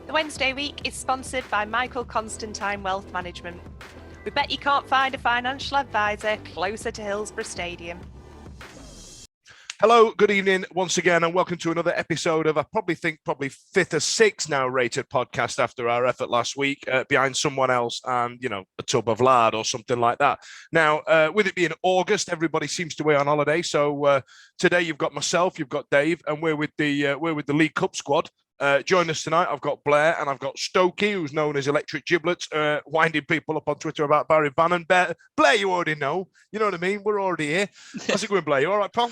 The Wednesday Week is sponsored by Michael Constantine Wealth Management. We bet you can't find a financial advisor closer to Hillsborough Stadium. Hello, good evening once again, and welcome to another episode of, I probably fifth or sixth now rated podcast after our effort last week, behind someone else and, a tub of lard or something like that. Now, with it being August, everybody seems to be on holiday. So today you've got myself, you've got Dave, and we're with the League Cup squad. Join us tonight. I've got Blair and I've got Stokie, who's known as Electric Giblets, winding people up on Twitter about Barry Bannan. Blair, you already know. You know what I mean? We're already here. How's it going, Blair? You all right, pal?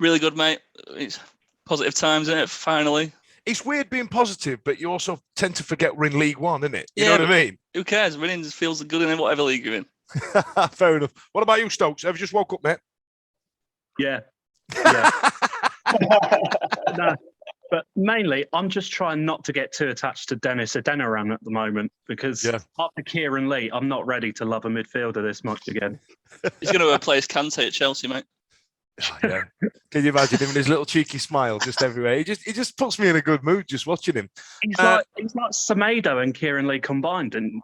Really good, mate. It's positive times, isn't it? Finally. It's weird being positive, but you also tend to forget we're in League One, isn't it? You know what I mean? Who cares? Winning just feels good in whatever league you're in. Fair enough. What about you, Stokes? Have you just woke up, mate? Yeah. No, but mainly, I'm just trying not to get too attached to Dennis Adeniran at the moment because after Kieran Lee, I'm not ready to love a midfielder this much again. He's going to replace Kante at Chelsea, mate. Oh, yeah. Can you imagine him and his little cheeky smile just everywhere? He just puts me in a good mood just watching him. He's like Semedo and Kieran Lee combined, and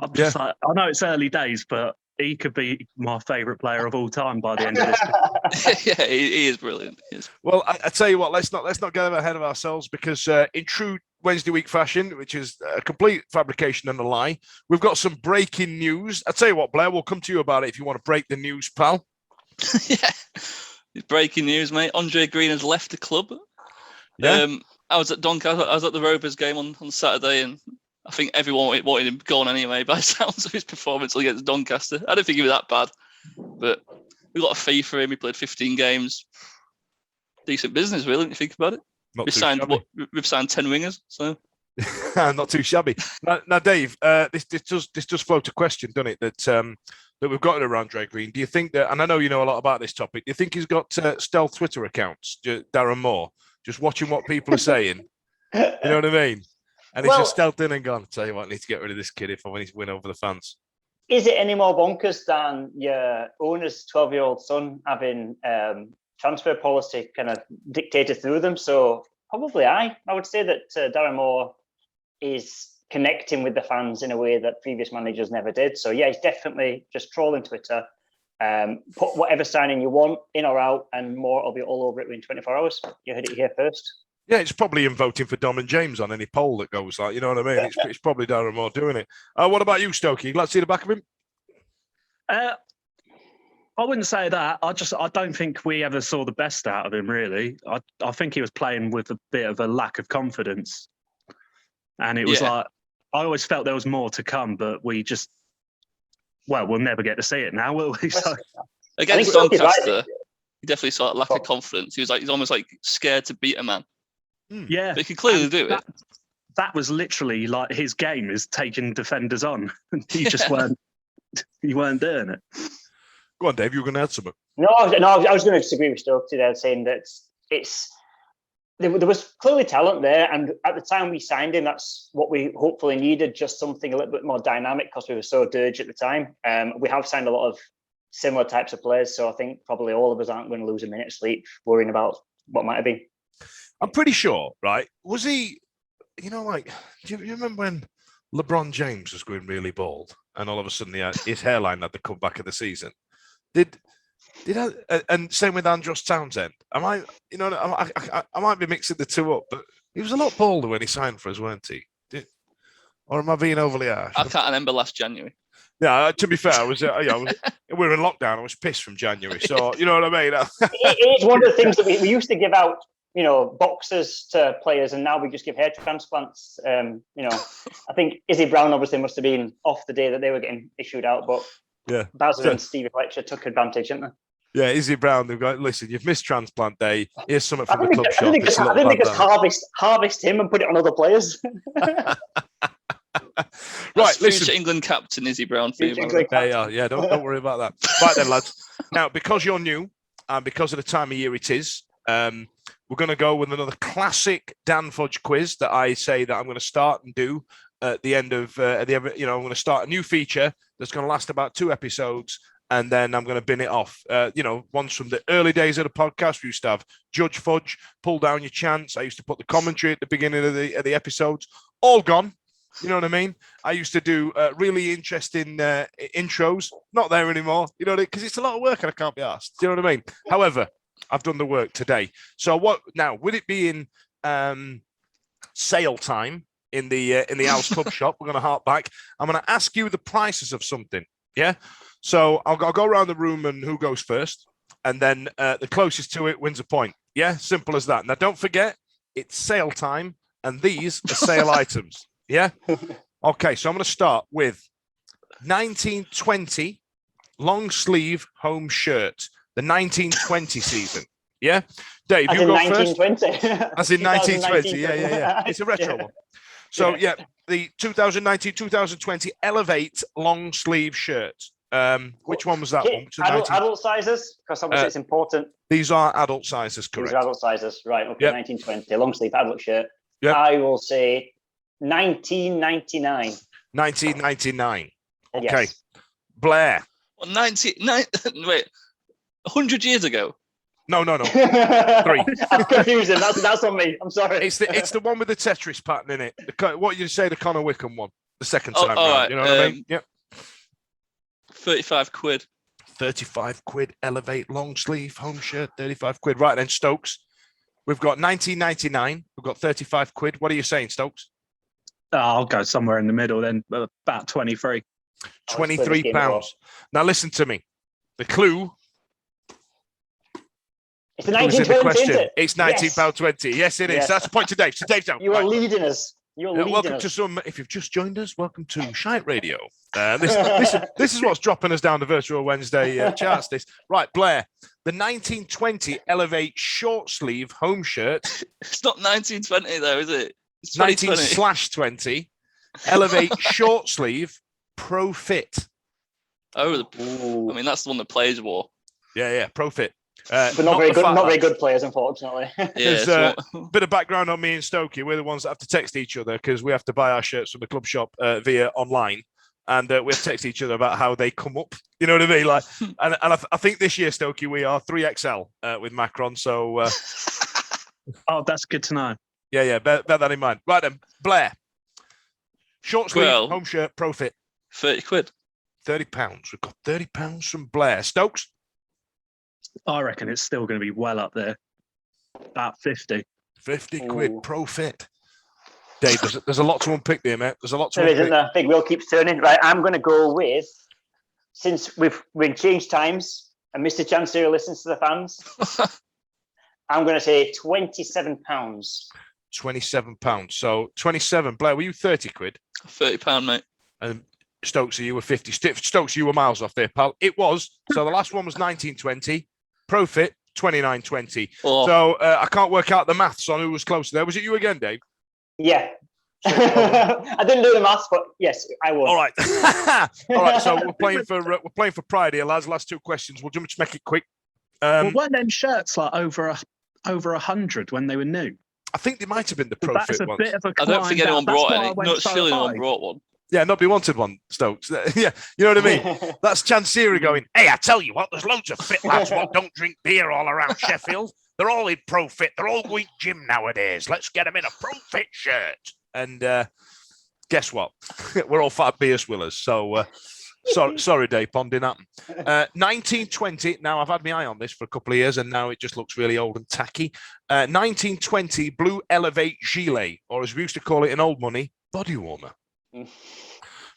I'm just like, I know it's early days, but he could be my favourite player of all time by the end of this. Yeah, he is brilliant. He is. Well, I tell you what, let's not get ahead of ourselves because in true Wednesday week fashion, which is a complete fabrication and a lie, we've got some breaking news. I tell you what, Blair, we'll come to you about it if you want to break the news, pal. Yeah. It's breaking news, mate. Andre Green has left the club. Yeah. I was at Doncaster. I was at the Rovers game on Saturday, and I think everyone wanted him gone anyway by the sounds of his performance against Doncaster. I don't think he was that bad, but we got a fee for him. He played 15 games. Decent business, really, when you think about it. We've signed 10 wingers, so not too shabby. Now, Dave, this does float a question, doesn't it? That we've got around Andre Green. Do you think that, and I know you know a lot about this topic, do you think he's got stealth Twitter accounts, Darren Moore, just watching what people are saying? You know what I mean? And he's just stealthed in and gone, tell you what, I need to get rid of this kid if I want to win over the fans. Is it any more bonkers than your owner's 12-year-old son having transfer policy kind of dictated through them? So probably I would say that Darren Moore is connecting with the fans in a way that previous managers never did. So yeah, he's definitely just trolling Twitter. Put whatever signing you want in or out, and Moore will be all over it within 24 hours. You heard it here first. Yeah, it's probably him voting for Dom and James on any poll that goes like, you know what I mean? It's probably Darren Moore doing it. What about you, Stokie? You'd like to see the back of him? I wouldn't say that. I don't think we ever saw the best out of him, really. I think he was playing with a bit of a lack of confidence. And it was like, I always felt there was more to come, but we'll never get to see it now, will we? So, against Doncaster, he definitely saw that lack of confidence. He's almost like scared to beat a man. Yeah. But he can clearly do it. That was literally like his game is taking defenders on. You just weren't doing it. Go on, Dave, you were going to add something. No, I was going to disagree with Stokes there, saying that there was clearly talent there, and at the time we signed him, that's what we hopefully needed, just something a little bit more dynamic because we were so dirge at the time. We have signed a lot of similar types of players, so I think probably all of us aren't going to lose a minute's sleep worrying about what might have been. I'm pretty sure, right? Was he, do you remember when LeBron James was going really bald and all of a sudden his hairline had to come back of the season? And same with Andros Townsend. I might be mixing the two up, but he was a lot bolder when he signed for us, weren't he? Or am I being overly harsh? I can't remember last January. Yeah, to be fair, we were in lockdown. I was pissed from January, so you know what I mean. It's one of the things that we used to give out, boxes to players, and now we just give hair transplants. I think Izzy Brown obviously must have been off the day that they were getting issued out, but Bazza and Stevie Fletcher took advantage, didn't they? Yeah, Izzy Brown, they've got, listen, you've missed transplant day. Here's something from the club shop. I think they just harvest him and put it on other players. Right, listen. Future England captain Izzy Brown for you. Yeah, don't worry about that. Right then, lads. Now, because you're new and because of the time of year it is, we're going to go with another classic Dan Fudge quiz that I say that I'm going to start and do at the end of I'm going to start a new feature that's going to last about 2 episodes. And then I'm going to bin it off. Ones from the early days of the podcast. We used to have Judge Fudge, pull down your chance. I used to put the commentary at the beginning of the episodes. all gone. You know what I mean? I used to do really interesting intros. Not there anymore. You know, because it's a lot of work and I can't be asked. Do you know what I mean? However, I've done the work today. So what now? Would it be in sale time in the Owls Club shop? We're going to hark back. I'm going to ask you the prices of something. Yeah. So I'll go around the room and who goes first, and then the closest to it wins a point. Yeah, simple as that. Now don't forget, it's sale time, and these are sale items. Yeah. Okay, so I'm going to start with 1920 long sleeve home shirt, the 1920 season. Yeah, Dave, As you in go 1920. first. As in 1920. Yeah. It's a retro one. So yeah, the 2019-2020 Elevate long sleeve shirt. Which one was that one? Adult sizes, because obviously it's important. These are adult sizes, correct? These are adult sizes, right? Okay, Yep. 1920 long sleeve adult shirt. Yep. I will say 1999. 1999. Okay, Yes. Blair. Well, 100 years ago. No. 3. I'm confusing. That's on me. I'm sorry. It's the one with the Tetris pattern in it. What you say, the Conor Wickham one, the second Oh, time all round. right. You know what I mean? Yep. 35 quid. 35 quid. Elevate long sleeve home shirt. 35 quid. Right then, Stokes. We've got 1999. We've got 35 quid. What are you saying, Stokes? I'll go somewhere in the middle then, about 23. 23 pounds. Now listen to me. The clue It's the was in the 1920, question. isn't it? It's £19.20. Yes, it is. Yes. That's the point to Dave. So Dave's out. You are Right. leading us. You're leading Welcome us. to some. If you've just joined us, welcome to Shite Radio. This is what's dropping us down the Virtual Wednesday charts. This right, Blair. The 1920 Elevate short sleeve home shirt. It's not 1920 though, is it? It's 19/20 Elevate short sleeve Pro Fit. Oh, I mean that's the one the players wore. Yeah, Pro Fit. But not very good players, unfortunately. There's a bit of background on me and Stokie. We're the ones that have to text each other because we have to buy our shirts from the club shop via online, and we have to text each other about how they come up. You know what I mean? Like, and I think this year, Stokie, we are 3XL with Macron. So, Oh, that's good to know. yeah, bear that in mind. Right then, Blair. Short sleeve home shirt, Pro Fit. 30 quid. £30. We've got £30 from Blair. Stokes. I reckon it's still going to be well up there. About 50. 50 quid, Pro Fit. Dave, there's a lot to unpick there, mate. There's a lot to There unpick. isn't there? Big wheel keeps turning. Right, I'm going to go with, since we've changed times and Mr. Chancellor listens to the fans, I'm going to say £27. £27. So 27. Blair, were you 30 quid? £30, mate. And Stokes, you were 50. Stokes, you were miles off there, pal. It was. So the last one was 1920. Profit 29.20. Oh. So I can't work out the maths on who was closer there. Was it you again, Dave? Yeah. I didn't do the maths, but yes, I won. All right. All right. So we're playing for pride here, lads. Last two questions. We'll just make it quick. Well, weren't them shirts like over 100 when they were new? I think they might have been the That's Profit a ones. bit of a I don't think climb anyone down. brought That's why I any. went Not so still anyone high. brought one. Yeah, nobody wanted one, Stokes. Yeah, you know what I mean? That's Chansiri going, hey, I tell you what, there's loads of fit lads what don't drink beer all around Sheffield. They're all in Profit. They're all going gym nowadays. Let's get them in a Profit shirt. And guess what? We're all fat beer swillers. So sorry, Dave Pond, didn't happen. 1920. Now, I've had my eye on this for a couple of years, and now it just looks really old and tacky. 1920 Blue Elevate Gilet, or as we used to call it in old money, body warmer.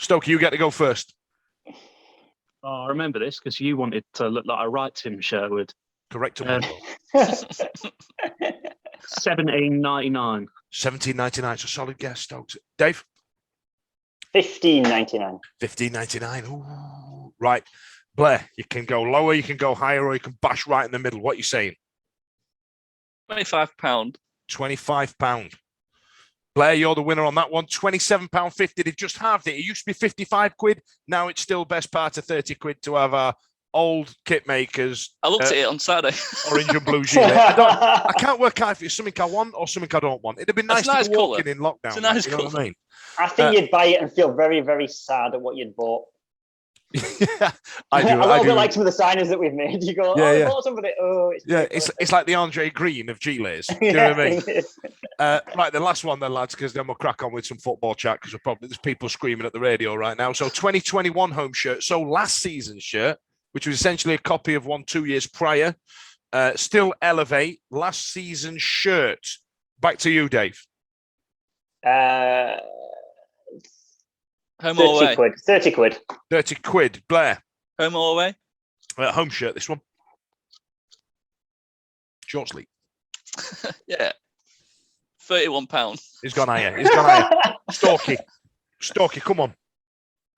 Stokie, you get to go first. Oh, I remember this because you wanted to look like a right Tim Sherwood. Correct. $17.99. $17.99. It's a solid guess, Stokes. Dave? $15.99. $15.99. Ooh. Right. Blair, you can go lower, you can go higher, or you can bash right in the middle. What are you saying? £25. £25. Blair, you're the winner on that one. £27.50. They've just halved it. It used to be 55 quid. Now it's still best part of 30 quid to have our old kit makers. I looked at it on Saturday. Orange and blue gilet. I can't work out if it's something I want or something I don't want. It'd have been nice to be walking in lockdown. It's a nice you know what I mean? I think you'd buy it and feel very, very sad at what you'd bought. Yeah, I do. A little bit like some of the signings that we've made. You go, Yeah, I yeah. bought somebody. Oh, It's like the Andre Green of G-Lays. Do you yeah, know what I mean? Right, the last one then, lads, because then we'll crack on with some football chat because there's people screaming at the radio right now. So 2021 home shirt. So last season's shirt, which was essentially a copy of one 2 years prior. Still Elevate. Last season's shirt. Back to you, Dave. Home or away? 30 quid. 30 quid. Blair. Home or away? Home shirt, this one. Short sleeve. Yeah. £31. He's gone higher. Stokie, come on.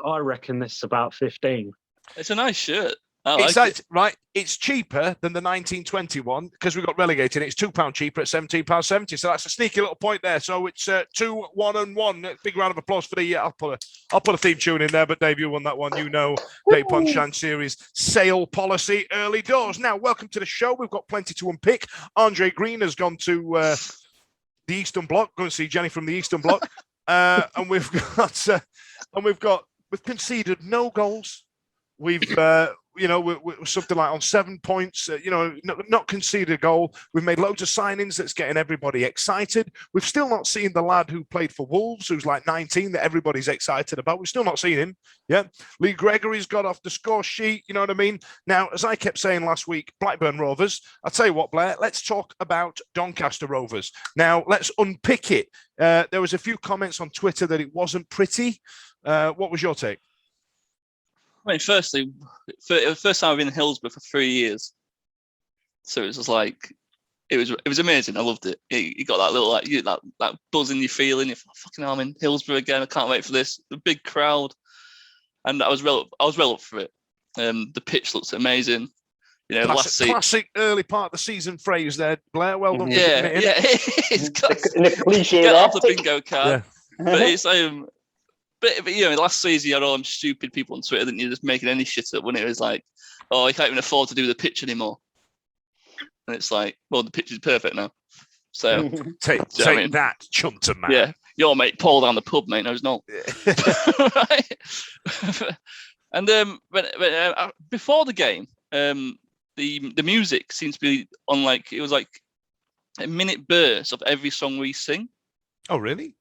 I reckon this is about 15. It's a nice shirt. It. Right. It's cheaper than the 1921 because we got relegated. It's £2 cheaper at £17.70. So that's a sneaky little point there. So it's 2, 1 and 1. Big round of applause for the. I'll put a theme tune in there. But Dave, you won that one. You know, Dave Ponchan series sale policy early doors. Now, welcome to the show. We've got plenty to unpick. Andre Green has gone to the Eastern Bloc. Go and see Jenny from the Eastern Bloc. And we've conceded no goals. We've we're something like on 7 points, not conceded a goal. We've made loads of signings that's getting everybody excited. We've still not seen the lad who played for Wolves, who's like 19, that everybody's excited about. We've still not seen him. Yeah. Lee Gregory's got off the score sheet. You know what I mean? Now, as I kept saying last week, Blackburn Rovers, I'll tell you what, Blair, let's talk about Doncaster Rovers. Now, let's unpick it. There was a few comments on Twitter that it wasn't pretty. What was your take? I mean, firstly, it was the first time I've been in Hillsborough for 3 years, so it was just like it was amazing. I loved it. You got that little that buzz in your feeling. You're fucking hell, I'm in Hillsborough again. I can't wait for this. The big crowd, and I was well up for it. The pitch looks amazing. You know, classic early part of the season phrase there, Blair. Well done. Yeah, it's in a cliche. Get off the bingo card. Yeah. But it's But last season you had all them stupid people on Twitter that you're just making any shit up when it was like, oh, I can't even afford to do the pitch anymore. And it's like, well, the pitch is perfect now. So take that, chunter man. Yeah, your mate Paul down the pub, mate. No, he's not. Right? And before the game, the music seems to be on it was like a minute burst of every song we sing. Oh, really?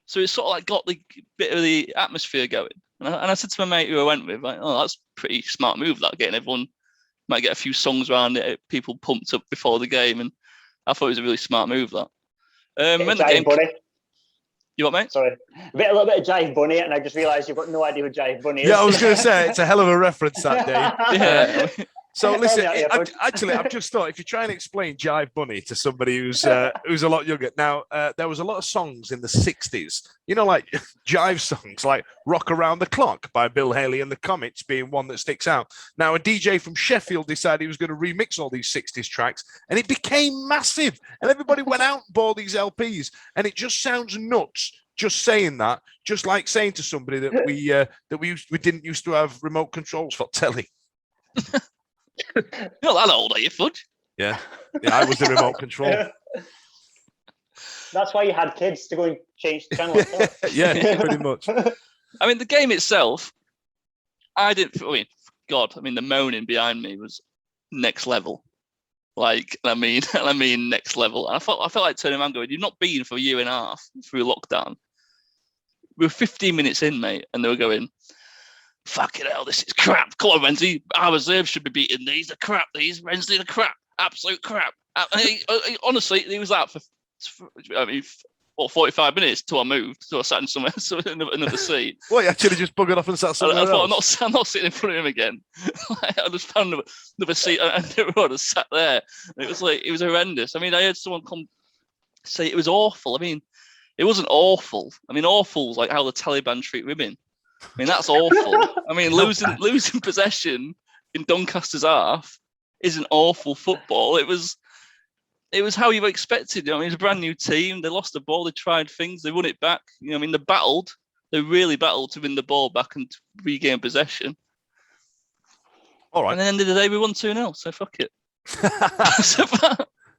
So it sort of like got the bit of the atmosphere going. And I said to my mate who I went with, like, oh, that's a pretty smart move, that, getting everyone, might get a few songs around it, people pumped up before the game. And I thought it was a really smart move, that. When the game... Bunny. You what, mate? Sorry. A little bit of Jive Bunny, and I just realised you've got no idea what Jive Bunny is. Yeah, I was going to say, it's a hell of a reference that day. Yeah. So listen, actually, I've just thought if you try and explain Jive Bunny to somebody who's a lot younger. Now, there was a lot of songs in the 60s, like jive songs, like Rock Around the Clock by Bill Haley and the Comets being one that sticks out. Now, a DJ from Sheffield decided he was going to remix all these 60s tracks, and it became massive. And everybody went out and bought these LPs, and it just sounds nuts. Just saying that, just like saying to somebody that we didn't used to have remote controls for telly. You're not that old, are you, Fudge? Yeah, I was the remote control. Yeah. That's why you had kids to go and change the channel. Yeah, pretty much. I mean, the game itself, the moaning behind me was next level. I mean next level. And I felt like turning around going, you've not been for a year and a half through lockdown. We were 15 minutes in, mate, and they were going, fucking hell, this is crap. Come on, Renzi. Our reserves should be beating these. They're crap. These, Renzi, the crap. Absolute crap. Honestly, he was out for 45 minutes till I moved. So I sat in another seat. Well, you actually just buggered off and sat somewhere else. I'm not sitting in front of him again. I just found another seat and everyone just sat there. And it was horrendous. I mean, I heard someone say it was awful. I mean, it wasn't awful. I mean, awful's like how the Taliban treat women. I mean, that's awful. I mean, losing possession in Doncaster's half isn't awful football. It was how you expected. I mean, it's a brand new team. They lost the ball. They tried things. They won it back. I mean, they really battled to win the ball back and to regain possession. All right. And at the end of the day, we won 2-0. So fuck it.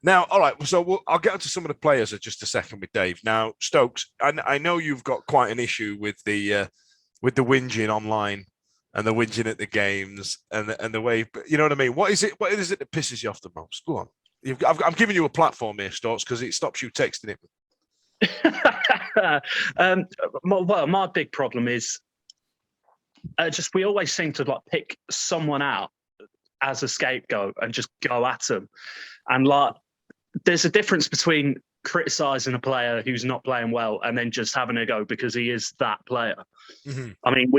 Now, all right. So I'll get onto some of the players in just a second with Dave. Now, Stokes, I know you've got quite an issue with the whinging online and the whinging at the games and the way, you know what I mean? What is it that pisses you off the most? Go on. I'm giving you a platform here, Storks, because it stops you texting it. My big problem is just we always seem to pick someone out as a scapegoat and just go at them. And there's a difference between criticising a player who's not playing well and then just having a go because he is that player. Mm-hmm. I mean,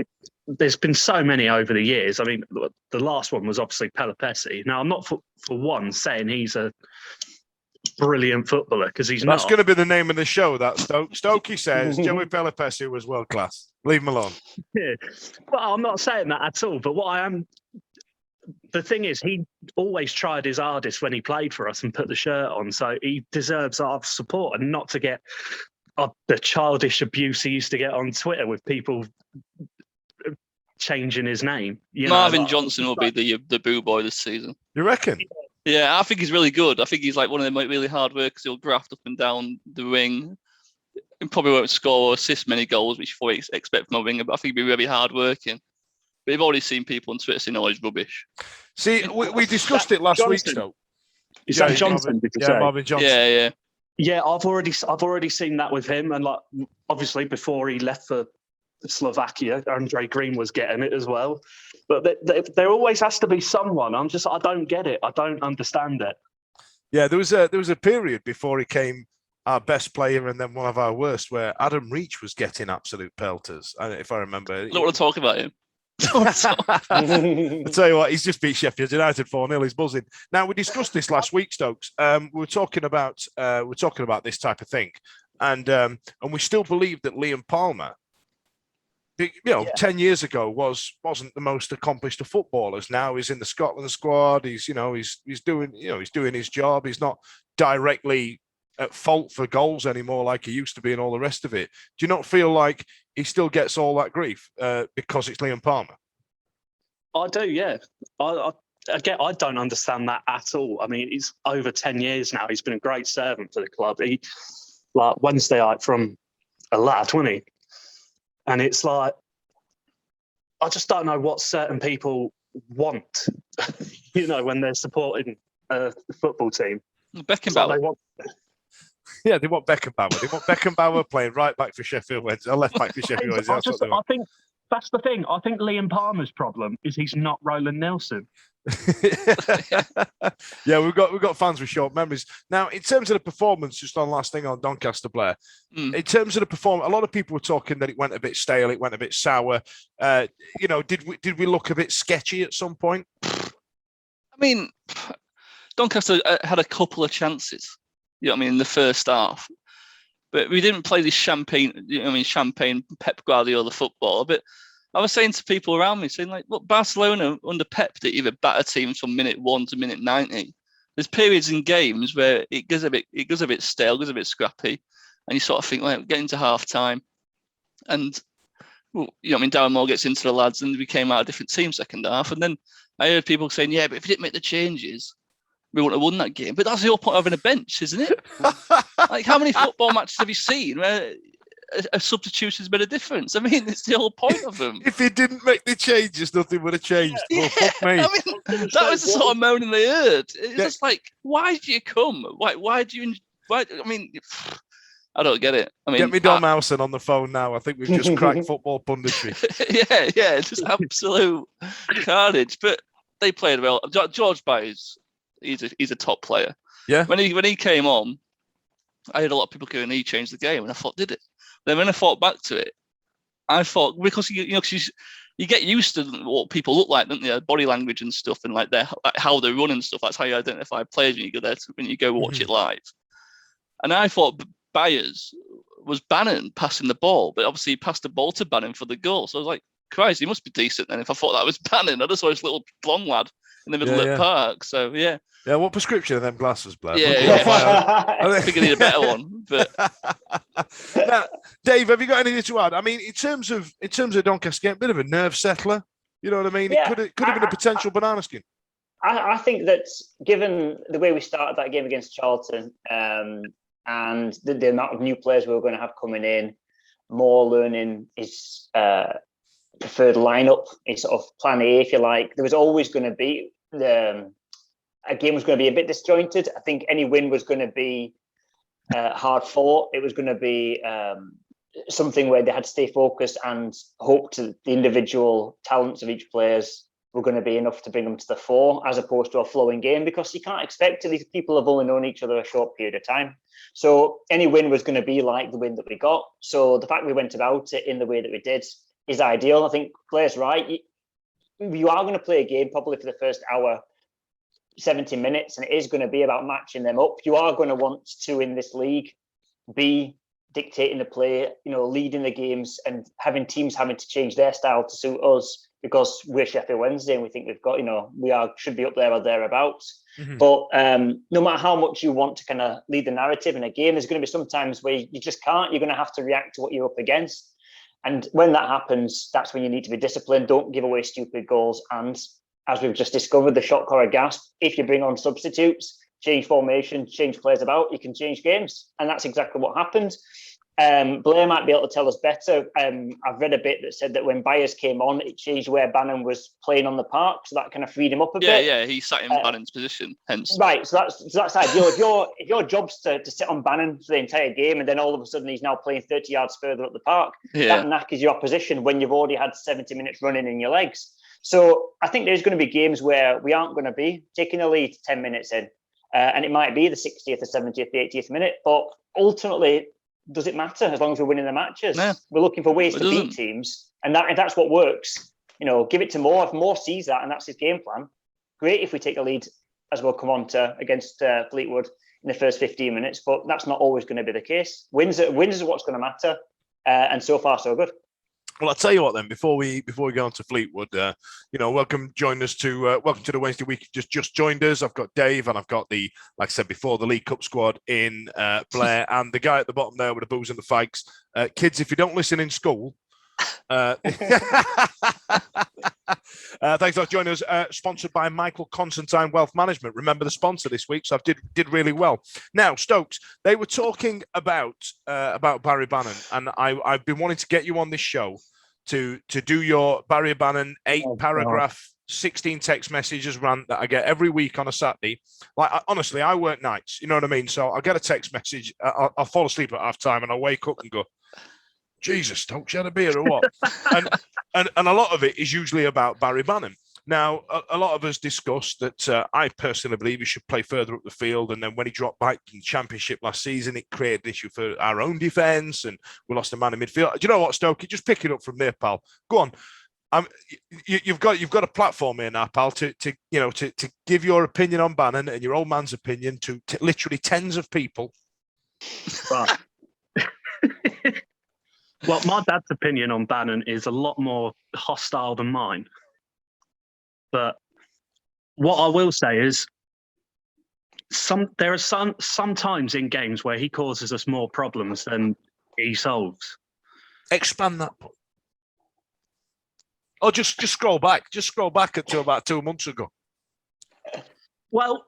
there's been so many over the years. I mean, the last one was obviously Pelopessi. Now, I'm not for one saying he's a brilliant footballer because he's not. That's going to be the name of the show. That Stokie says Joey Pelopessi was world class. Leave him alone. Yeah. Well, I'm not saying that at all. But what I am. The thing is, he always tried his hardest when he played for us and put the shirt on. So he deserves our support and not to get the childish abuse he used to get on Twitter with people changing his name. Marvin Johnson will be the boo boy this season. You reckon? Yeah, I think he's really good. I think he's like one of them really hard workers. He'll graft up and down the wing. He probably won't score or assist many goals, which you probably expect from a winger, but I think he'll be really hard working. But you've already seen people on Twitter saying, "Oh, he's rubbish." See, we discussed it last week, though. Is that Johnson? Marvin Johnson. Yeah. I've already seen that with him, and obviously before he left for Slovakia, Andre Green was getting it as well. But there always has to be someone. I don't get it. I don't understand it. Yeah, there was a period before he came our best player and then one of our worst, where Adam Reach was getting absolute pelters. If I remember, I don't want to talk about him. I'll tell you what, he's just beat Sheffield United 4-0. He's buzzing. Now, we discussed this last week, Stokes. We were talking about this type of thing, and we still believe that Liam Palmer, 10 years ago wasn't the most accomplished of footballers. Now he's in the Scotland squad. He's doing his job. He's not directly at fault for goals anymore like he used to be and all the rest of it. Do you not feel like he still gets all that grief because it's Liam Palmer? I do, yeah. I don't understand that at all. I mean, it's over 10 years now. He's been a great servant for the club. He Wednesday night from a lad, wasn't he? And it's I just don't know what certain people want, when they're supporting the football team. Beckenbauer. Yeah, they want Beckenbauer. They want Beckenbauer playing right back for Sheffield Wednesday, or left back for Sheffield Wednesday. I think that's the thing. I think Liam Palmer's problem is he's not Roland Nelson. Yeah, we've got fans with short memories. Now, in terms of the performance, just on last thing on Doncaster, Blair. In terms of the performance, a lot of people were talking that it went a bit stale, it went a bit sour. Did we look a bit sketchy at some point? I mean, Doncaster had a couple of chances. In the first half, but we didn't play this champagne Pep Guardiola football. But I was saying to people around me, saying look, Barcelona under Pep did even better teams from minute 1 to minute 90. There's periods in games where it goes a bit stale, goes a bit scrappy, and you sort of think, getting to half time, and Darren Moore gets into the lads, and we came out a different team second half, and then I heard people saying, yeah, but if we didn't make the changes, we wouldn't have won that game. But that's the whole point of having a bench, isn't it? How many football matches have you seen where a substitution's made a difference? I mean, it's the whole point of them. If he didn't make the changes, nothing would have changed. Yeah, fuck me. That was the sort of moaning they heard. It's just why do you come? Why do you? I don't get it. Get me Dom Howson on the phone now. I think we've just cracked football punditry. yeah, just absolute carnage. But they played well. George Byers, he's a top player. Yeah. When he came on, I had a lot of people going, he changed the game, and I thought, did it? Then when I thought back to it, I thought, because you get used to what people look like, don't you? Body language and stuff, and how they run and stuff. That's how you identify players when you go there, when you go watch it live. And I thought Byers was Bannan passing the ball, but obviously he passed the ball to Bannan for the goal. So I was like, Christ, he must be decent then. If I thought that was Bannan, I just saw this little blonde lad in the middle of the park. So yeah. Yeah, what prescription are them glasses, Blair? I think I need a better one. But now, Dave, have you got anything to add? I mean, in terms of Doncaster, a bit of a nerve settler. You know what I mean? Yeah, it could have been a potential banana skin. I think that given the way we started that game against Charlton, and the amount of new players we were going to have coming in, more learning his preferred lineup, a sort of plan A, if you like. There was always going to be a game was going to be a bit disjointed. I think any win was going to be hard fought. It was going to be something where they had to stay focused and hope to the individual talents of each players were going to be enough to bring them to the fore, as opposed to a flowing game, because you can't expect it. These people have only known each other a short period of time. So any win was going to be like the win that we got. So the fact we went about it in the way that we did is ideal. I think Blair's right. You are going to play a game probably for the first hour, 70 minutes, and it is going to be about matching them up. You are going to want to, in this league, be dictating the play, leading the games, and having teams having to change their style to suit us, because we're Sheffield Wednesday and we think we've got, should be up there or thereabouts. Mm-hmm. But no matter how much you want to kind of lead the narrative in a game, there's going to be some times where you just can't. You're going to have to react to what you're up against. And when that happens, that's when you need to be disciplined. Don't give away stupid goals. And as we've just discovered, the shot caller gasp, if you bring on substitutes, change formation, change players about, you can change games. And that's exactly what happened. Blair might be able to tell us better. I've read a bit that said that when Byers came on, it changed where Bannan was playing on the park, so that kind of freed him up a bit. Yeah, he sat in Bannan's position, hence. Right, so that's ideal. If your job's to sit on Bannan for the entire game, and then all of a sudden he's now playing 30 yards further up the park, that knackers your opposition when you've already had 70 minutes running in your legs. So I think there's going to be games where we aren't going to be taking a lead 10 minutes in, and it might be the 60th, the 70th, the 80th minute, but ultimately, does it matter as long as we're winning the matches? No. We're looking for ways to beat teams, and that's what works. Give it to Moore. If Moore sees that and that's his game plan, great if we take a lead, as we'll come on to, against Fleetwood in the first 15 minutes, but that's not always going to be the case. Wins is what's going to matter, and so far so good. Well, I'll tell you what then. Before we go on to Fleetwood, welcome to the Wednesday week. Just joined us. I've got Dave, and I've got like I said before, the League Cup squad in Blair, and the guy at the bottom there with the booze and the fags. Kids, if you don't listen in school, thanks for joining us. Sponsored by Michael Constantine Wealth Management. Remember the sponsor this week, so I did really well. Now, Stokes, they were talking about Barry Bannan, and I've been wanting to get you on this show to do your Barry Bannan 8-paragraph, 16 text messages rant that I get every week on a Saturday. Honestly, I work nights, you know what I mean? So I'll get a text message, I'll fall asleep at half time, and I'll wake up and go, Jesus, Stokes, you had a beer or what? and a lot of it is usually about Barry Bannan. Now, a lot of us discussed that I personally believe he should play further up the field. And then when he dropped back in the Championship last season, it created an issue for our own defence, and we lost a man in midfield. Do you know what, Stokie? Just pick it up from there, pal. Go on. You've got a platform here now, pal, to give your opinion on Bannan and your old man's opinion to literally tens of people. Right. Well, my dad's opinion on Bannan is a lot more hostile than mine. But what I will say is there are some times in games where he causes us more problems than he solves. Expand that. Or just scroll back. Just scroll back until about 2 months ago. Well,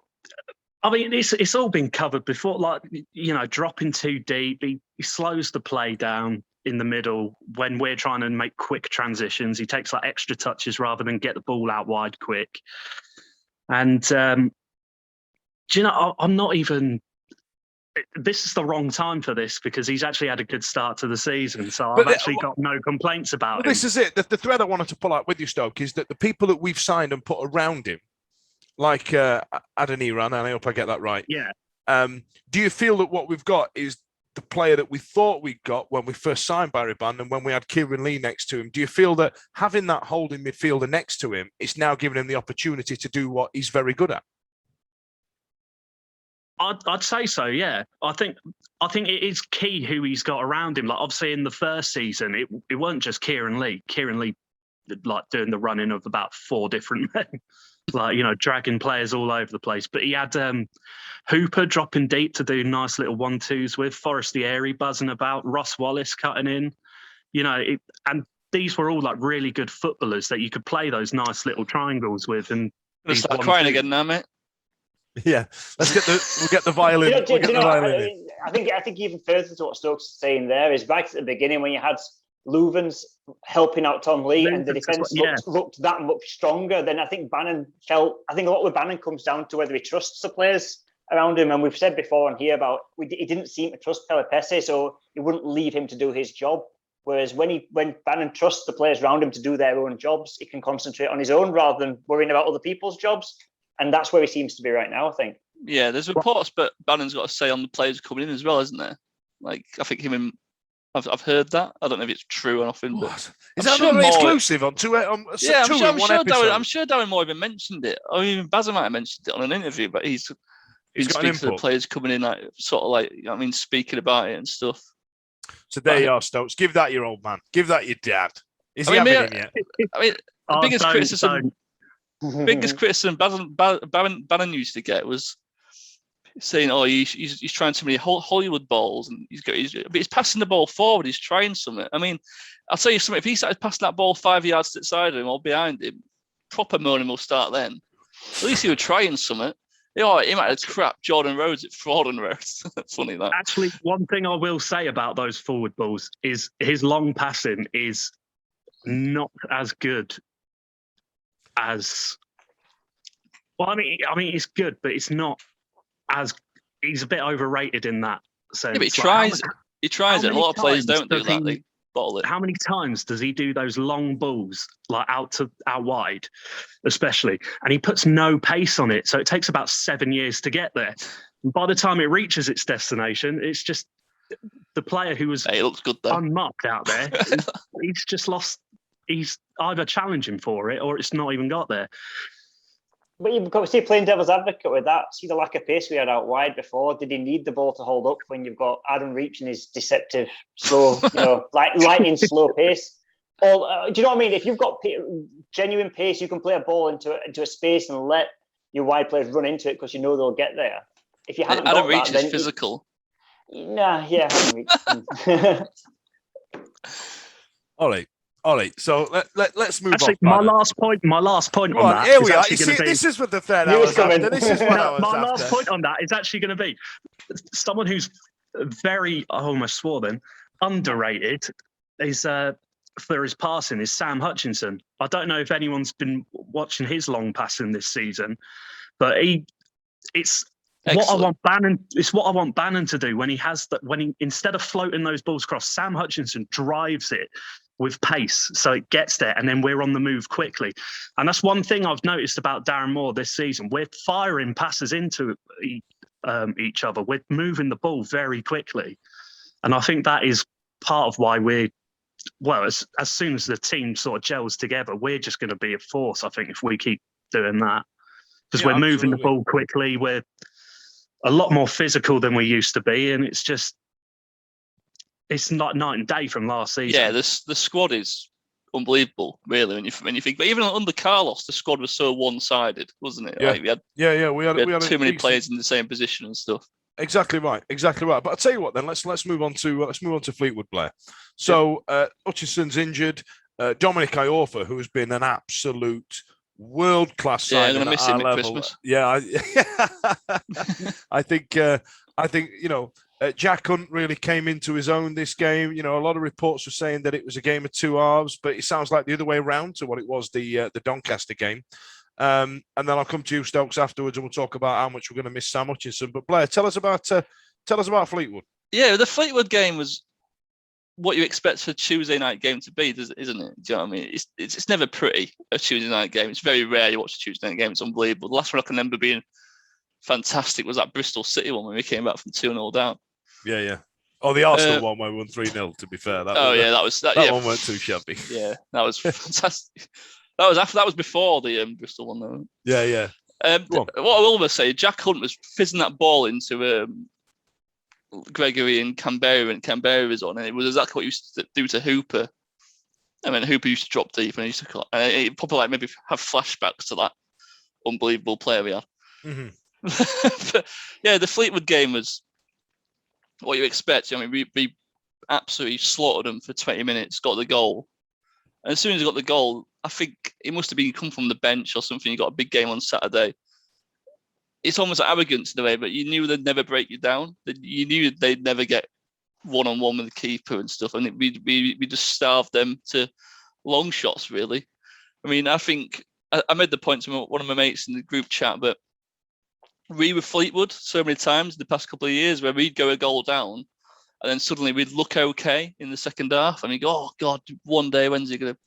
I mean, it's all been covered before. Like, dropping too deep. He slows the play down in the middle when we're trying to make quick transitions. He takes extra touches rather than get the ball out wide quick. And I'm not even. This is the wrong time for this because he's actually had a good start to the season. So I've actually got no complaints about him. This is it. The thread I wanted to pull out with you, Stoke, is that the people that we've signed and put around him, like Adeniran, and I hope I get that right. Yeah. Do you feel that what we've got is the player that we thought we got when we first signed Barry Bannan and when we had Kieran Lee next to him? Do you feel that having that holding midfielder next to him is now giving him the opportunity to do what he's very good at? I'd say so, yeah. I think it is key who he's got around him. Like, obviously in the first season, it weren't just Kieran Lee. Kieran Lee, doing the running of about 4 different men. Dragging players all over the place. But he had Hooper dropping deep to do nice little 1-2s with, Forestieri buzzing about, Ross Wallace cutting in. And these were all really good footballers that you could play those nice little triangles with. And we'll start crying again now, mate. Yeah, we'll get the violin. I think even further to what Stokes is saying there is right at the beginning when you had Leuven's helping out Tom Lee and the Leuven's defence yeah. looked that much stronger, then I think Bannan felt. I think a lot with Bannan comes down to whether he trusts the players around him. And we've said before on here about he didn't seem to trust Pelopesse, so he wouldn't leave him to do his job. Whereas when Bannan trusts the players around him to do their own jobs, he can concentrate on his own rather than worrying about other people's jobs. And that's where he seems to be right now, I think. Yeah, there's reports, but Bannon's got a say on the players coming in as well, isn't there? Like, I think I've heard that. I don't know if it's true or nothing. But is that not exclusive on two? I'm sure Darren Moore even mentioned it. Or even Bazza might have mentioned it on an interview. But he's been speaking to the players coming in, like sort of like speaking about it and stuff. So there you are, Stokes. Give that your old man. Give that your dad. Is he having him yet? I mean, the biggest criticism Bannon used to get was saying, "Oh, he's trying too many Hollywood balls, and but he's passing the ball forward. He's trying something." I mean, I'll tell you something. If he started passing that ball 5 yards to the side of him or behind him, proper moaning will start then. At least he was trying something. He might have crap Jordan Rhodes at Frawden Rhodes. Funny that. Actually, one thing I will say about those forward balls is his long passing is not as good as. Well, I mean, it's good, but it's not as. He's a bit overrated in that sense. Yeah, but he tries it. A lot of players don't do that. They bottle it. How many times does he do those long balls, like out wide, especially? And he puts no pace on it, so it takes about 7 years to get there. And by the time it reaches its destination, it's just the player who was it looks good, though. Unmarked out there. He's just lost. He's either challenging for it or it's not even got there. But you've got to see playing devil's advocate with that. See the lack of pace we had out wide before. Did he need the ball to hold up when you've got Adam reaching his deceptive, slow, lightning slow pace? Or do you know what I mean? If you've got genuine pace, you can play a ball into a space and let your wide players run into it because you know they'll get there. If you haven't Adam got Reach that, is physical. Yeah. All right. So let's move on. My last point on that. Here we are. You see, this is what the third hour is after. This is what I was my last point on that is actually going to be someone who's very, I almost swore then, underrated is for his passing is Sam Hutchinson. I don't know if anyone's been watching his long passing this season, but it's Excellent. What I want Bannan to do when he has that. When he instead of floating those balls across, Sam Hutchinson drives it with pace, so it gets there, and then we're on the move quickly. And that's one thing I've noticed about Darren Moore this season. We're firing passes into each other. We're moving the ball very quickly, and I think that is part of why as soon as the team sort of gels together, we're just going to be a force. I think if we keep doing that, because we're moving the ball quickly, we're a lot more physical than we used to be, and it's not night and day from last season. Yeah, the squad is unbelievable, really, when you think. But even under Carlos, the squad was so one-sided, wasn't it? Yeah, like we had too many players in the same position and stuff. Exactly right. But I'll tell you what. Then let's move on to Fleetwood, Blair. So Hutchinson's injured. Dominic Iorfa, who has been an absolute world-class signing I'm going to miss him at Christmas. Yeah, I think Jack Hunt really came into his own this game. You know, a lot of reports were saying that it was a game of two halves, but it sounds like the other way around to what it was the Doncaster game. And then I'll come to you, Stokes, afterwards, and we'll talk about how much we're going to miss Sam Hutchinson. But Blair, tell us about Fleetwood. Yeah, the Fleetwood game was what you expect for a Tuesday night game to be, isn't it? Do you know what I mean? It's never pretty, a Tuesday night game. It's very rare you watch a Tuesday night game. It's unbelievable. The last one I can remember being fantastic was that Bristol City one when we came back from 2-0 down. Yeah. Oh, the Arsenal one where we won 3-0, to be fair. That one weren't too shabby. Yeah, that was fantastic. That was before the Bristol one, though. Yeah. What I will say, Jack Hunt was fizzing that ball into Gregory and Canberra, and Canberra was on, and it was exactly what he used to do to Hooper. I mean, Hooper used to drop deep, and he used to it probably maybe have flashbacks to that unbelievable player we had. Mm-hmm. But, yeah, the Fleetwood game was what you expect. I mean, we absolutely slaughtered them for 20 minutes, got the goal. And as soon as he got the goal, I think it must have been come from the bench or something. You got a big game on Saturday. It's almost arrogance in a way, but you knew they'd never break you down. You knew they'd never get one-on-one with the keeper and stuff, and we just starved them to long shots, really. I mean, I think I made the point to one of my mates in the group chat, but we were Fleetwood so many times in the past couple of years where we'd go a goal down and then suddenly we'd look okay in the second half and you go, oh God, one day when's he going to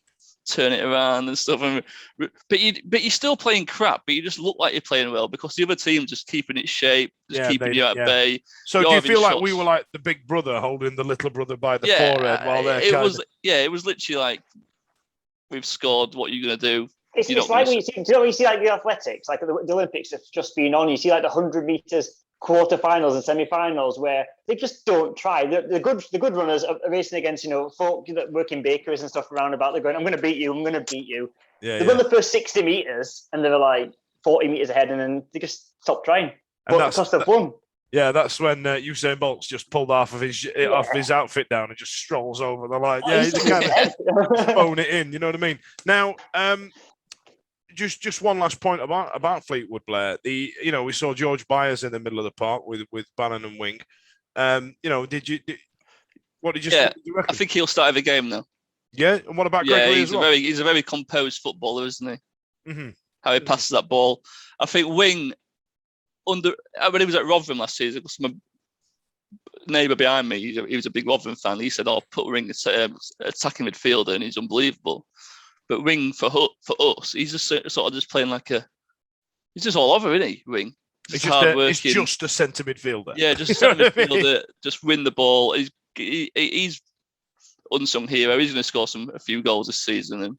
turn it around and stuff? But you're still playing crap, but you just look like you're playing well because the other team's just keeping its shape, keeping you at bay. So do you feel like we were like the big brother holding the little brother by the forehead while they're it was literally like, we've scored, what are you going to do? It's like when you see like the athletics, like the Olympics have just been on. You see like the 100 meters quarterfinals and semi-finals where they just don't try. The good runners are racing against folk that work in bakeries and stuff around about. They're going, I'm going to beat you. I'm going to beat you. They run the first 60 meters and they're like 40 meters ahead, and then they just stop trying. But because they've won. Yeah, that's when Usain Bolt's just pulled off of his outfit down and just strolls over the line. Yeah, he's kind of phone it in. You know what I mean? Now, just one last point about Fleetwood, Blair. We saw George Byers in the middle of the park with Bannan and Wing. What did you reckon? I think he'll start every game now. Yeah, and what about Gregory as well? He's a very composed footballer, isn't he? Mm-hmm. How he passes that ball. I think Wing. When he was at Rotherham last season, my neighbour behind me, he was a big Rotherham fan. He said, put Ring attacking midfielder, and he's unbelievable. But Ring for us, he's just sort of just playing he's just all over, isn't he? Ring. It's just a centre midfielder. Yeah, just a centre midfielder. Just win the ball. He's unsung hero. He's going to score a few goals this season, and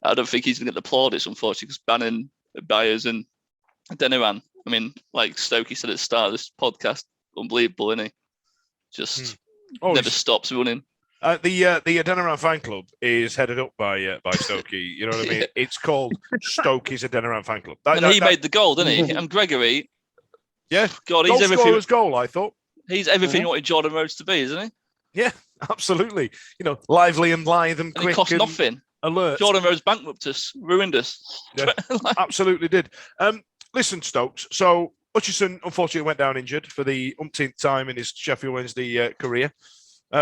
I don't think he's going to get the plaudits, unfortunately, because Bannan, Byers, and Deniran. I mean, like Stokie said at the start of this podcast, unbelievable, isn't he? Just never stops running. The Adeniran fan club is headed up by Stokie. You know what I mean? It's called Stokie's Adeniran fan club. He made the goal, didn't he? And Gregory. Yeah. God, he's everything. Goal, I thought. He's everything you wanted Jordan Rhodes to be, isn't he? Yeah, absolutely. Lively and lithe and quick. He cost nothing. Alert. Jordan Rhodes bankrupted us, ruined us. Yeah, absolutely did. Listen, Stokes. So Hutchison unfortunately went down injured for the umpteenth time in his Sheffield Wednesday career.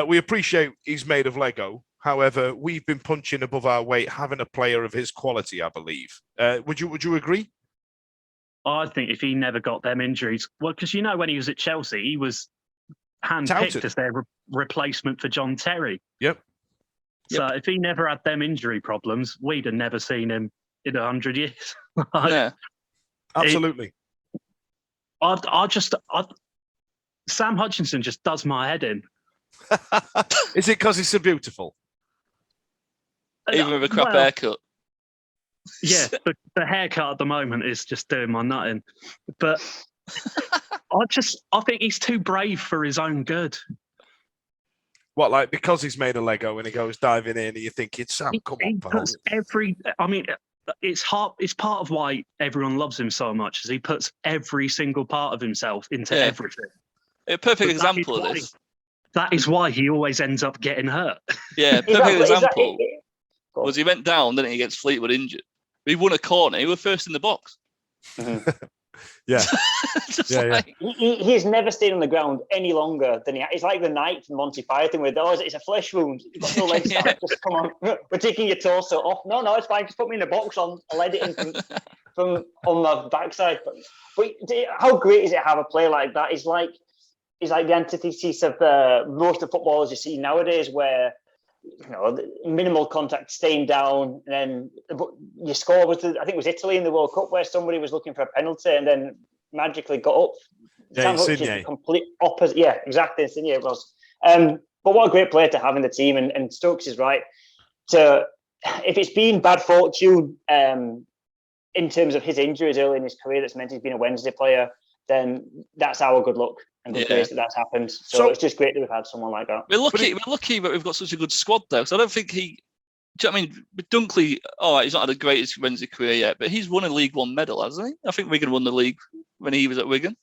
We appreciate he's made of Lego. However, we've been punching above our weight having a player of his quality, I believe. Would you agree? I think if he never got them injuries, well, because when he was at Chelsea, he was handpicked as their replacement for John Terry. Yep. So if he never had them injury problems, we'd have never seen him in 100 years. Yeah. Absolutely. Sam Hutchinson just does my head in. Is it because he's so beautiful? Even with a crap haircut. Yeah, the haircut at the moment is just doing my nutting. But I think he's too brave for his own good. What, like because he's made a Lego and he goes diving in and you're thinking, Sam, come on, pal. It's part of why everyone loves him so much, is he puts every single part of himself into everything. A perfect example of this. That is why he always ends up getting hurt. Yeah, perfect example was he went down, didn't he, against Fleetwood injured. He won a corner. He was first in the box. Mm-hmm. Yeah. He's never stayed on the ground any longer than it's like the knight from Monty Python with it's a flesh wound. You've got no legs. Just come on, we're taking your torso off. No, it's fine. Just put me in a box. I'll let it in from on my backside. But how great is it to have a player like that? He's like the antithesis of most of the footballers you see nowadays, where minimal contact, staying down, and then you score. I think it was Italy in the World Cup where somebody was looking for a penalty and then magically got up. Sam Hutch is the complete opposite. Yeah, exactly. Insigne it was. But what a great player to have in the team. And Stokes is right. If it's been bad fortune in terms of his injuries early in his career that's meant he's been a Wednesday player, then that's our good luck and good grace that's happened. So it's just great that we've had someone like that. We're lucky that we've got such a good squad, though. So I don't think he. Do you know what I mean? With Dunkley, he's not had the greatest Wednesday career yet, but he's won a League One medal, hasn't he? I think Wigan won the league when he was at Wigan.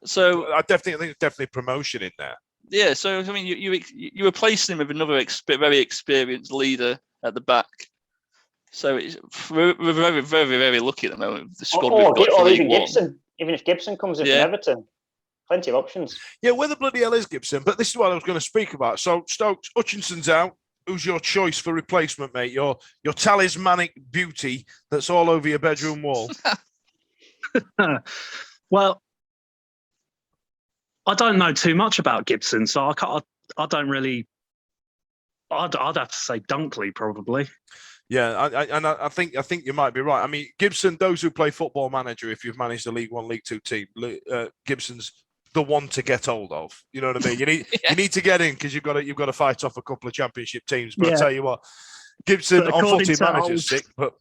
So I think definitely promotion in there. Yeah. So I mean, you replacing him with another very experienced leader at the back. So we're very, very, very lucky at the moment with the squad we've got for League One. Gibson. Even if Gibson comes in from Everton, plenty of options. Yeah, where the bloody hell is Gibson? But this is what I was going to speak about. So Stokes, Hutchinson's out. Who's your choice for replacement, mate? Your talismanic beauty that's all over your bedroom wall. Well, I don't know too much about Gibson, so I don't really. I'd have to say Dunkley probably. Yeah, I think you might be right. I mean, Gibson. Those who play Football Manager, if you've managed a League One, League Two team, Gibson's the one to get hold of. You know what I mean? You need to get in because you've got to fight off a couple of Championship teams. But I tell you what, Gibson on Footy Manager's sick, but.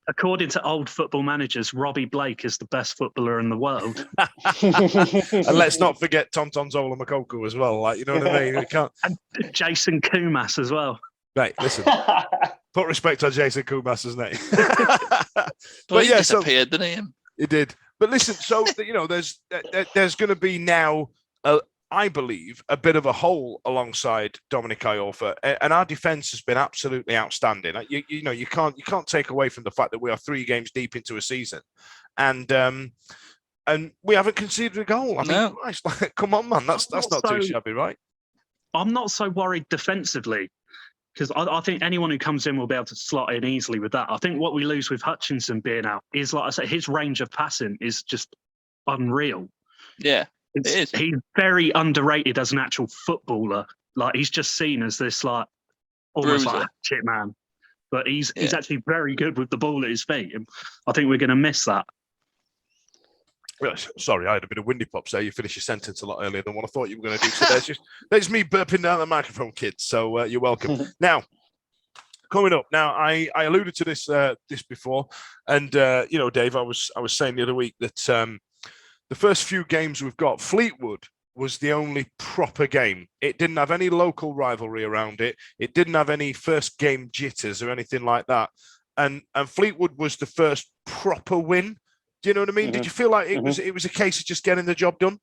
According to old Football Managers, Robbie Blake is the best footballer in the world. And let's not forget Tonton Zola Makoko as well. Like, you know what I mean? We can't. And Jason Kumas as well. Right, listen. Put respect on Jason Kumas's name. But he disappeared, didn't he? He did. But listen, so there's going to be now, I believe, a bit of a hole alongside Dominic Iorfa, and our defence has been absolutely outstanding. You can't take away from the fact that we are 3 games deep into a season, and we haven't conceded a goal. I mean, Christ, come on, man, that's not too shabby, right? I'm not so worried defensively because I think anyone who comes in will be able to slot in easily with that. I think what we lose with Hutchinson being out is, like I said, his range of passing is just unreal. Yeah. He's very underrated as an actual footballer. Like, he's just seen as this like almost like a shit man, but he's actually very good with the ball at his feet. And I think we're going to miss that. Well, sorry, I had a bit of windy pops there. You finished your sentence a lot earlier than what I thought you were going to do. So there's me burping down the microphone, kids. So you're welcome. Now, coming up now, I alluded to this before, and Dave, I was saying the other week that. The first few games we've got, Fleetwood was the only proper game. It didn't have any local rivalry around it. It didn't have any first game jitters or anything like that. And Fleetwood was the first proper win. Do you know what I mean? Mm-hmm. Did you feel like it was a case of just getting the job done?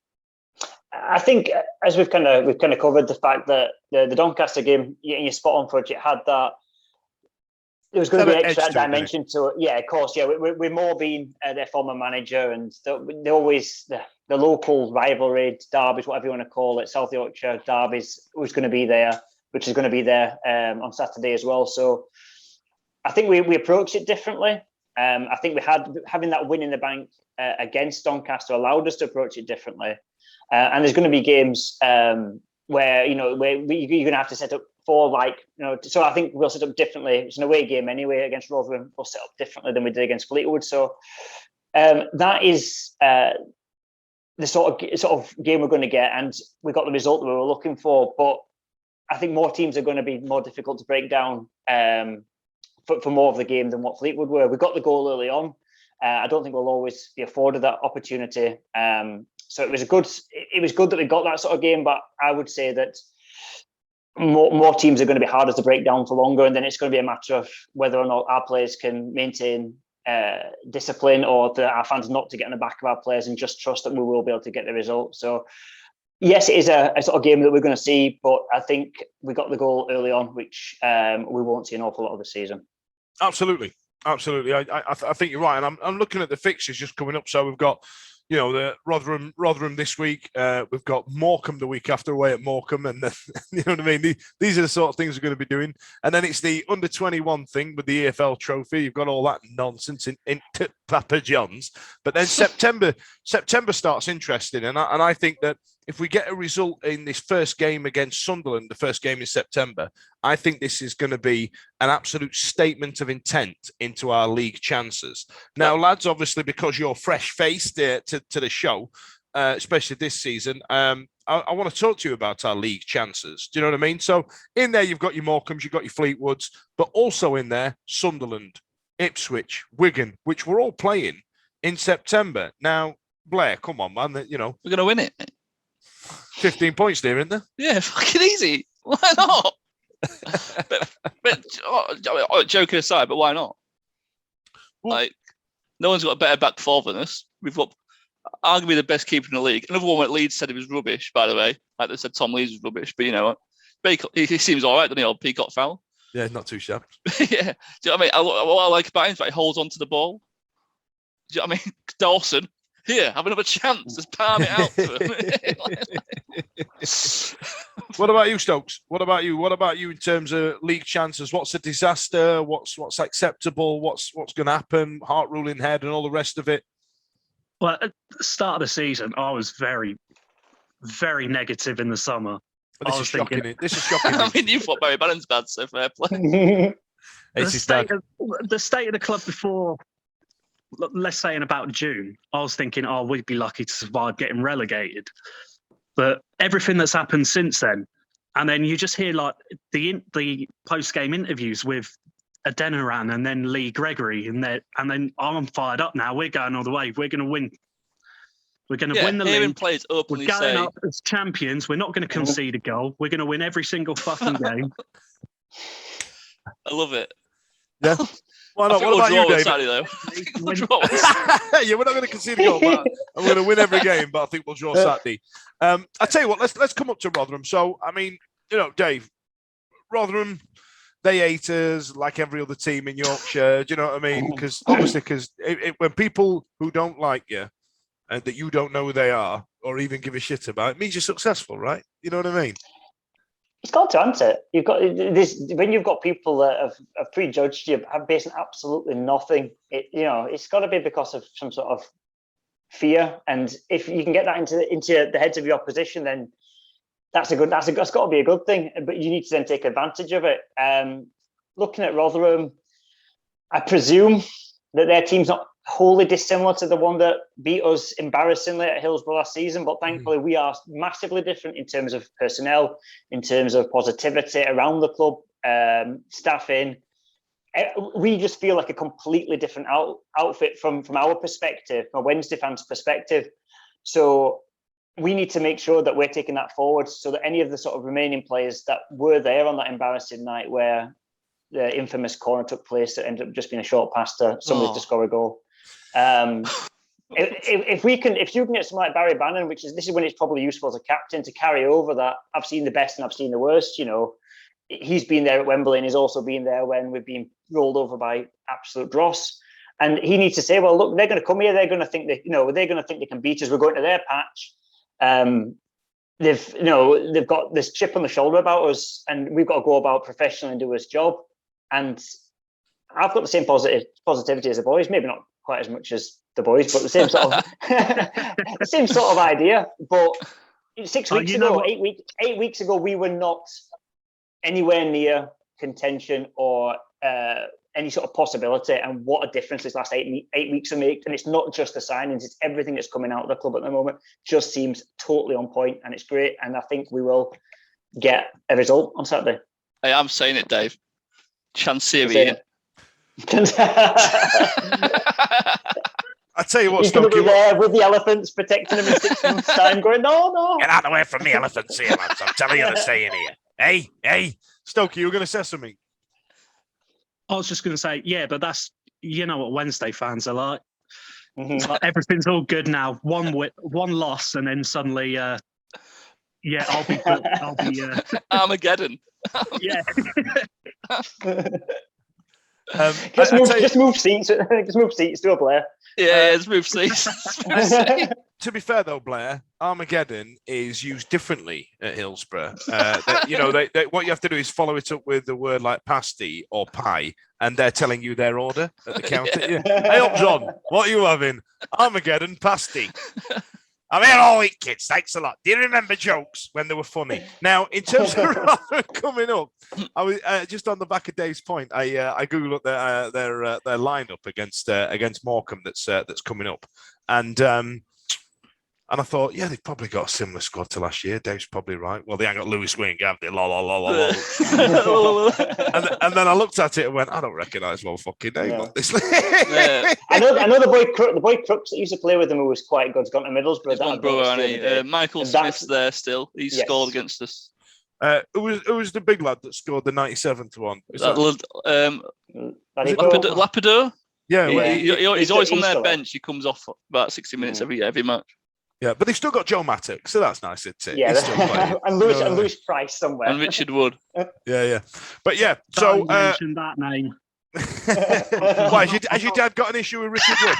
I think, as we've kind of covered the fact that the Doncaster game, you're spot on, Fudge. It had that. There was going to be an extra dimension to it. Yeah, of course. Yeah, we're more being their former manager, and they always the local rivalry, derbies, whatever you want to call it, South Yorkshire derbies, was going to be there, which is going to be there on Saturday as well. So I think we approached it differently. I think having that win in the bank against Doncaster allowed us to approach it differently. And there's going to be games where you're going to have to set up for so I think we'll set up differently. It's an away game anyway against Rovers. We'll set up differently than we did against Fleetwood. So that is the sort of game we're going to get, and we got the result that we were looking for. But I think more teams are going to be more difficult to break down for more of the game than what Fleetwood were. We got the goal early on. I don't think we'll always be afforded that opportunity. So it was good that we got that sort of game, but I would say that more teams are going to be harder to break down for longer, and then it's going to be a matter of whether or not our players can maintain discipline, or for our fans not to get in the back of our players and just trust that we will be able to get the result. So yes, it is a sort of game that we're going to see, but I think we got the goal early on, which we won't see an awful lot of the season. Absolutely. I think you're right, and I'm looking at the fixtures just coming up. So we've got the Rotherham this week. We've got Morecambe the week after away at Morecambe, and then, you know what I mean. These are the sort of things we're going to be doing. And then it's the under-21 thing with the EFL trophy. You've got all that nonsense in Papa John's. But then September starts interesting, and I think that if we get a result in this first game against Sunderland, the first game in September, I think this is going to be an absolute statement of intent into our league chances. Now, lads, obviously, because you're fresh-faced to the show, especially this season, I want to talk to you about our league chances. Do you know what I mean? So in there, you've got your Morecambes, you've got your Fleetwoods, but also in there, Sunderland, Ipswich, Wigan, which we're all playing in September. Now, Blair, come on, man. We're going to win it. 15 points there, isn't there? Yeah, fucking easy. Why not? but joking aside, but why not? Well, no one's got a better back four than us. We've got arguably the best keeper in the league. Another one at Leeds said he was rubbish, by the way. Like they said, Tom Leeds was rubbish, but he seems all right, doesn't he? Old Peacock foul. Yeah, not too shabby. Yeah. Do you know what I mean? What I like about him is that he holds on to the ball. Do you know what I mean? Dawson, Here, have another chance. Just palm it out for him. What about you, Stokes? What about you? What about you in terms of league chances? What's a disaster? What's acceptable? What's going to happen? Heart ruling head and all the rest of it. Well, at the start of the season, I was very, very negative in the summer. This is shocking. This is shocking. I mean, you thought Barry Bannan's bad, so fair play. The state of the club before, let's say in about June, I was thinking, we'd be lucky to survive getting relegated. But everything that's happened since then, and then you just hear like the post-game interviews with Adeniran and then Lee Gregory, and then I'm fired up now. We're going all the way. We're going to win. We're going to win the league. Players openly We're going up as champions. We're not going to concede a goal. We're going to win every single fucking game. I love it. Yeah. Why not? What about you, David? Saturday, though. Yeah, we're not going to concede a goal, but I'm going to win every game. But I think we'll draw Saturday. I tell you what, let's come up to Rotherham. So, I mean, Dave, Rotherham, they hate us like every other team in Yorkshire. Do you know what I mean? Because when people who don't like you and that you don't know who they are or even give a shit about, it means you're successful, right? You know what I mean? It's got to answer. You've got this when you've got people that have prejudged you, have based on absolutely nothing. It's got to be because of some sort of fear. And if you can get that into the heads of your opposition, then that's got to be a good thing. But you need to then take advantage of it. Looking at Rotherham, I presume that their team's not wholly dissimilar to the one that beat us embarrassingly at Hillsborough last season, but thankfully we are massively different in terms of personnel, in terms of positivity around the club, staffing. We just feel like a completely different outfit from our perspective, from a Wednesday fans' perspective. So we need to make sure that we're taking that forward so that any of the sort of remaining players that were there on that embarrassing night where the infamous corner took place that ended up just being a short pass to somebody to score a goal. If you can get someone like Barry Bannan, this is when it's probably useful as a captain to carry over that I've seen the best and I've seen the worst. He's been there at Wembley and he's also been there when we've been rolled over by absolute dross. And he needs to say, well, look, they're going to come here. They're going to think they're going to think they can beat us. We're going to their patch. They've got this chip on the shoulder about us, and we've got to go about professionally and do his job. And I've got the same positivity as the boys, maybe not quite as much as the boys, but the same sort of idea. But 6 weeks ago, 8 weeks ago, we were not anywhere near contention or any sort of possibility. And what a difference this last 8 weeks have made. And it's not just the signings; it's everything that's coming out of the club at the moment. Just seems totally on point, and it's great. And I think we will get a result on Saturday. Hey, I'm saying it, Dave. Chancery. I tell you what, he's going to be Stokie, there with the elephants, protecting him in 6 months' time, going, no. Get out of the way from the elephants here, lads. I'm telling you to stay in here. Hey, Stokie, you were going to say something? I was just going to say, yeah, but that's, what Wednesday fans are like. Mm-hmm. It's like everything's all good now. One loss, and then suddenly, I'll be good. I'll be Armageddon. Yeah. Just move seats. Just move seats to a Blair. Yeah, just move seats. To be fair, though, Blair, Armageddon is used differently at Hillsborough. What you have to do is follow it up with the word like pasty or pie, and they're telling you their order at the counter. Yeah. Hey up, John, what are you having? Armageddon pasty. I'm here all week, kids. Thanks a lot. Do you remember jokes when they were funny? Now, in terms of Rotherham coming up, I was just on the back of Dave's point. I googled up their lineup against Morecambe that's coming up, and I thought, yeah, they've probably got a similar squad to last year. Dave's probably right. Well, they ain't got Lewis Wing, have they? And then I looked at it and went, I don't recognise one fucking name on this list. I know the boy Crooks that used to play with them who was quite good. Has gone to Middlesbrough. One brother, Michael Smith's there still. He's scored against us. Who was the big lad that scored the 97th one? Lapidor? Yeah. He's always on their bench. He comes off about 60 minutes every match. Yeah, but they've still got Joe Mattock, so that's nice, isn't it? Yeah, and Lewis Price somewhere. And Richard Wood. Yeah. But yeah, so... Don't mention that name. Why, has your dad got an issue with Richard Wood?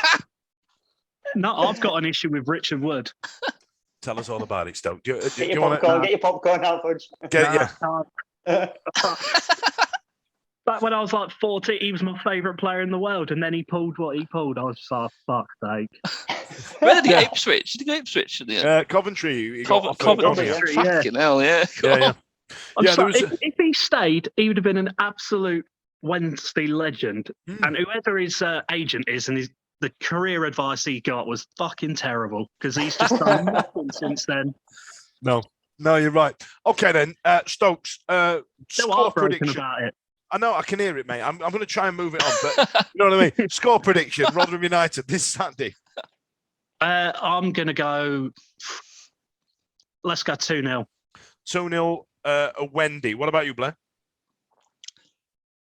No, I've got an issue with Richard Wood. Tell us all about it, Stoke. Do Get you your want popcorn. to Get your popcorn out, Fudge. get Back when I was like 14, he was my favourite player in the world, and then he pulled what he pulled. I was just like, fuck's sake. Where did he go? Ipswich? Did he go Ipswich in the end? Coventry? He got offered Coventry. Coventry. yeah. Fucking hell, yeah. Yeah. I'm Yeah, there sorry, was if he stayed, he would have been an absolute Wednesday legend. And whoever his agent is and the career advice he got was fucking terrible because he's just done nothing since then. No, you're right. Okay, then, Stokes. Still Score heartbroken prediction. about it. I know, I can hear it, mate. I'm going to try and move it on, but you know what I mean? Score prediction, Rotherham United this Saturday. I'm going to go, let's go 2-0. 2-0, a Wendy. What about you, Blair?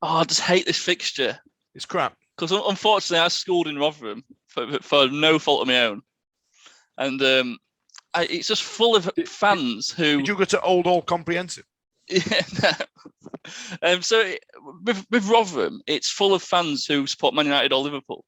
Oh, I just hate this fixture. It's crap. Because unfortunately, I schooled in Rotherham for no fault of my own. And it's just full of fans who... Did you go to Old Comprehensive? Yeah, no. With Rotherham, it's full of fans who support Man United or Liverpool.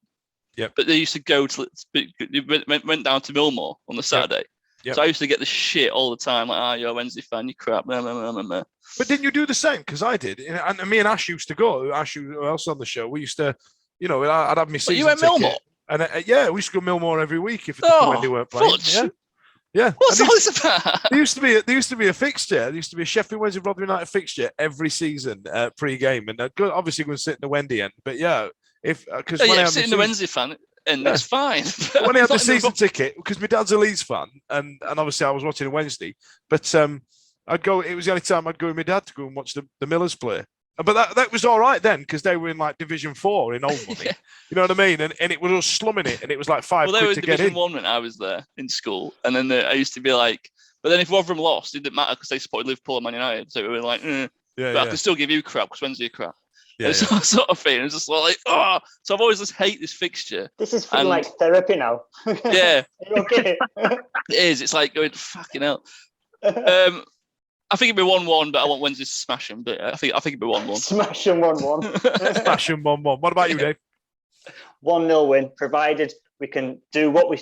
Yeah. But they used to go to went down to Millmore on the Saturday. Yep. So I used to get the shit all the time. Like, you're a Wednesday fan, you crap. Blah, blah, blah, blah, blah. But didn't you do the same? Because I did. And me and Ash used to go. Ash, who else on the show? We used to, I'd have my season But you went ticket. Millmore? And we used to go Millmore every week if Wendy weren't playing. Fudge. Yeah. What's all this about? There used to be a fixture. There used to be a Sheffield Wednesday Rotherham United fixture every season pre-game, and obviously going to sit in the Wendy end. But yeah, because when I had sitting the Wednesday fan, and Yeah. it's fine. when I had the season ticket, because my dad's a Leeds fan, and obviously I was watching a Wednesday, but I'd go. It was the only time I'd go with my dad to go and watch the Millers play. But that was all right then, because they were in like Division 4 in old money. Yeah. You know what I mean? And it was us slumming it, and it was like £5 Well, they were to get Division in. 1 when I was there in school, and then I used to be like, but then if Rotherham lost, it didn't matter because they supported Liverpool and Man United, so we were like, but I can still give you crap because Wednesday crap. Yeah, Sort of thing. It was just like, so I've always just hate this fixture. This is feeling like therapy now. Yeah, Are you okay? it is. It's like going fucking hell. I think it'd be 1-1, but I want Wednesday to smash him. But I think it'd be 1-1. Smash them 1-1. Smash 1-1. What about you, Dave? 1-0 win, provided we can do what we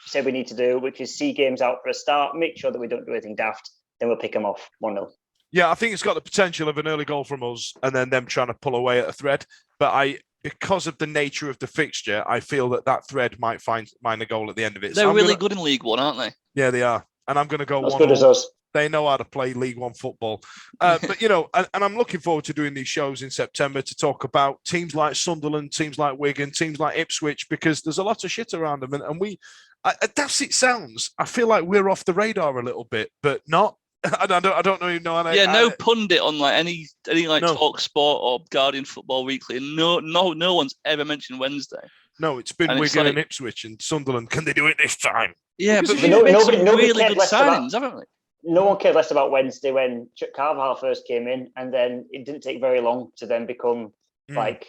said we need to do, which is see games out for a start, make sure that we don't do anything daft, then we'll pick them off 1-0. Yeah, I think it's got the potential of an early goal from us and then them trying to pull away at a thread. But because of the nature of the fixture, I feel that thread might find a goal at the end of it. They're really good in League One, aren't they? Yeah, they are. And I'm going to go As 1-0. good as us. They know how to play League One football. But, and I'm looking forward to doing these shows in September to talk about teams like Sunderland, teams like Wigan, teams like Ipswich, because there's a lot of shit around them. And as it sounds, I feel like we're off the radar a little bit, but not. I don't even know. No pundit on like any like No. Talk Sport or Guardian Football Weekly. No one's ever mentioned Wednesday. No, it's been And it's Wigan and like- Ipswich and Sunderland. Can they do it this time? Yeah, Because but nobody- we've made some nobody really cared good less about- signings, haven't we? No one cared less about Wednesday when Chuck Carvajal first came in, and then it didn't take very long to then become like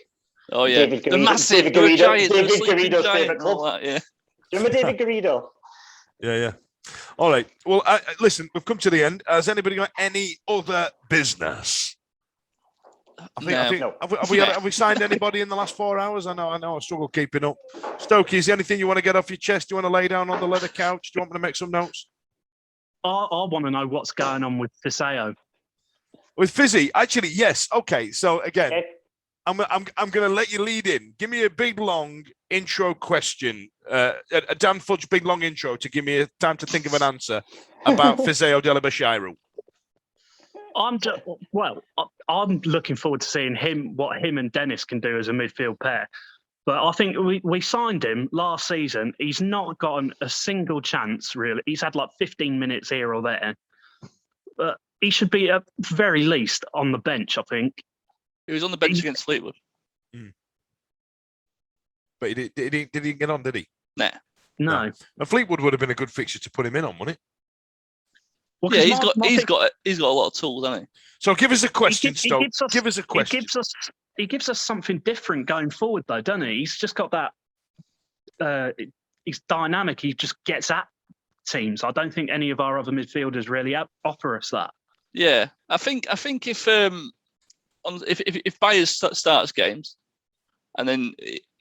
Oh yeah, David the Garrido- massive David Garrido- giant, David the sleeping Garrido's giant, favourite and all club. that, yeah. Do you remember David Garrido? Yeah. All right. Well, listen, we've come to the end. Has anybody got any other business? No. Have we signed anybody in the last 4 hours? I know. I struggle keeping up. Stokie, is there anything you want to get off your chest? Do you want to lay down on the leather couch? Do you want me to make some notes? I want to know what's going on with Fiseo. With Fizzy, actually, yes. Okay. So again, Okay. I'm going to let you lead in. Give me a big long intro question, a Dan Fudge big long intro to give me a time to think of an answer about Fizeo Delabashiru. I'm looking forward to seeing what him and Dennis can do as a midfield pair. But I think we signed him last season. He's not gotten a single chance, really. He's had like 15 minutes here or there. But he should be, at very least, on the bench, I think. He was on the bench against Fleetwood. But he didn't get on, did he? Nah. No. And Fleetwood would have been a good fixture to put him in on, wouldn't it? Well, Yeah, 'cause he's got a lot of tools, hasn't he? So give us a question, He Stoke. gives us- Give us a question. He gives us something different going forward, though, doesn't he? He's just got that. He's dynamic. He just gets at teams. I don't think any of our other midfielders really offer us that. Yeah, I think if Byers starts games, and then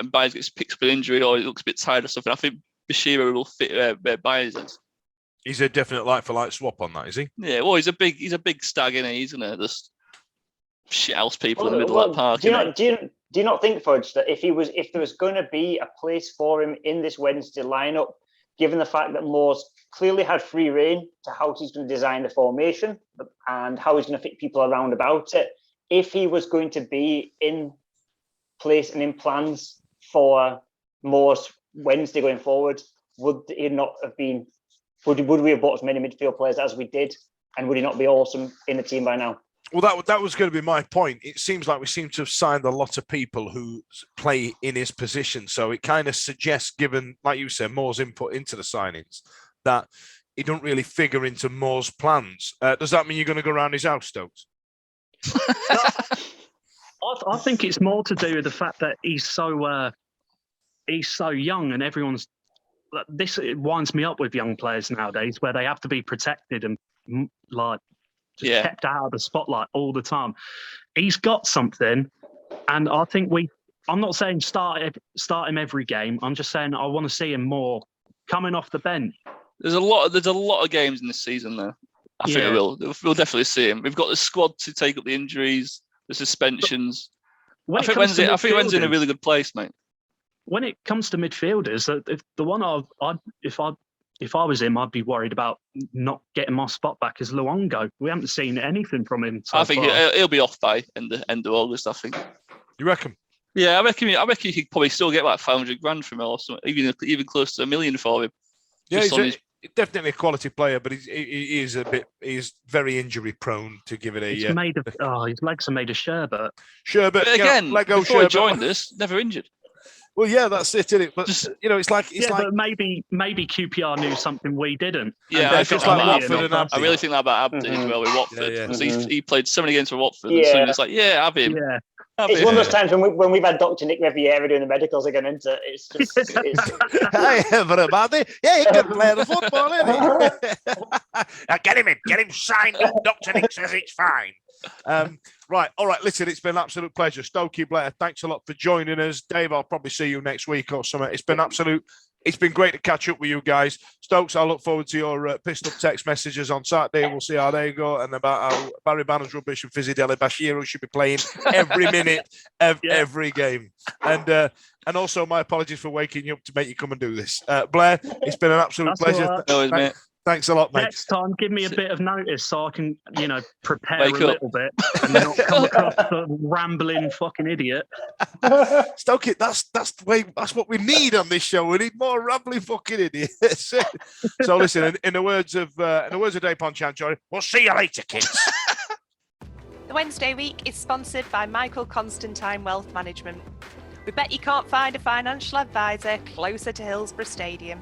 Byers gets picked up an injury or he looks a bit tired or something, I think Bashir will fit Byers. He's a definite like-for-like swap on that, is he? Yeah, well, he's a big stag, isn't he? He's gonna just shithouse people in the middle of that park. Do you not think, Fudge, that if there was going to be a place for him in this Wednesday lineup, given the fact that Moore's clearly had free reign to how he's going to design the formation and how he's going to fit people around about it, if he was going to be in place and in plans for Moore's Wednesday going forward, would he not have been? Would we have bought as many midfield players as we did, and would he not be awesome in the team by now? Well, that was going to be my point. It seems like we seem to have signed a lot of people who play in his position. So it kind of suggests, given, like you said, Moore's input into the signings, that he don't really figure into Moore's plans. Does that mean you're going to go around his house, Stokes? I think it's more to do with the fact that he's so young, and everyone's. It winds me up with young players nowadays, where they have to be protected and kept out of the spotlight all the time. He's got something, and I think I'm not saying start him every game. I'm just saying I want to see him more coming off the bench. There's a lot of games in this season though. I think we'll definitely see him. We've got the squad to take up the injuries, the suspensions. I think Wednesday's in a really good place, mate. When it comes to midfielders, if I was him, I'd be worried about not getting my spot back as Luongo. We haven't seen anything from him so I think far. He'll be off by end of August, I think. You reckon? Yeah, I reckon you could probably still get like 500 grand from him or something, even close to $1 million for him. Yeah, he's definitely a quality player, but he's very injury prone, to give it a. He's made of his legs are made of sherbet. Sherbet, again, Lego before he sherbet. joined us, never injured. Well, yeah, that's it, isn't it? But it's like but maybe QPR knew something we didn't. Yeah, I really think that about Abdi as well with Watford. Yeah. Because he played so many games for Watford, and so it's like, have him. Yeah. It's one of those times when we've had Dr. Nick Riviera doing the medicals again, isn't it? It's just. Hey, everybody. Yeah, he can play the football, isn't he? Get him signed up. Dr. Nick says it's fine. Right, all right. Listen, it's been an absolute pleasure. Stokie, Blair, thanks a lot for joining us. Dave, I'll probably see you next week or something. It's been great to catch up with you guys. Stokes, I look forward to your pissed up text messages on Saturday. We'll see how they go, and about how Barry Bannan's rubbish and Fizzy Deli Bashir should be playing every minute of every game. And also my apologies for waking you up to make you come and do this. Blair, it's been an absolute pleasure. Mate. Thanks a lot, mate. Next time, give me a bit of notice so I can, prepare a little bit and not come across a rambling fucking idiot. Stokie, that's what we need on this show. We need more rambling fucking idiots. So listen, in the words of Dave Ponchancho, we'll see you later, kids. The Wednesday week is sponsored by Michael Constantine Wealth Management. We bet you can't find a financial advisor closer to Hillsborough Stadium.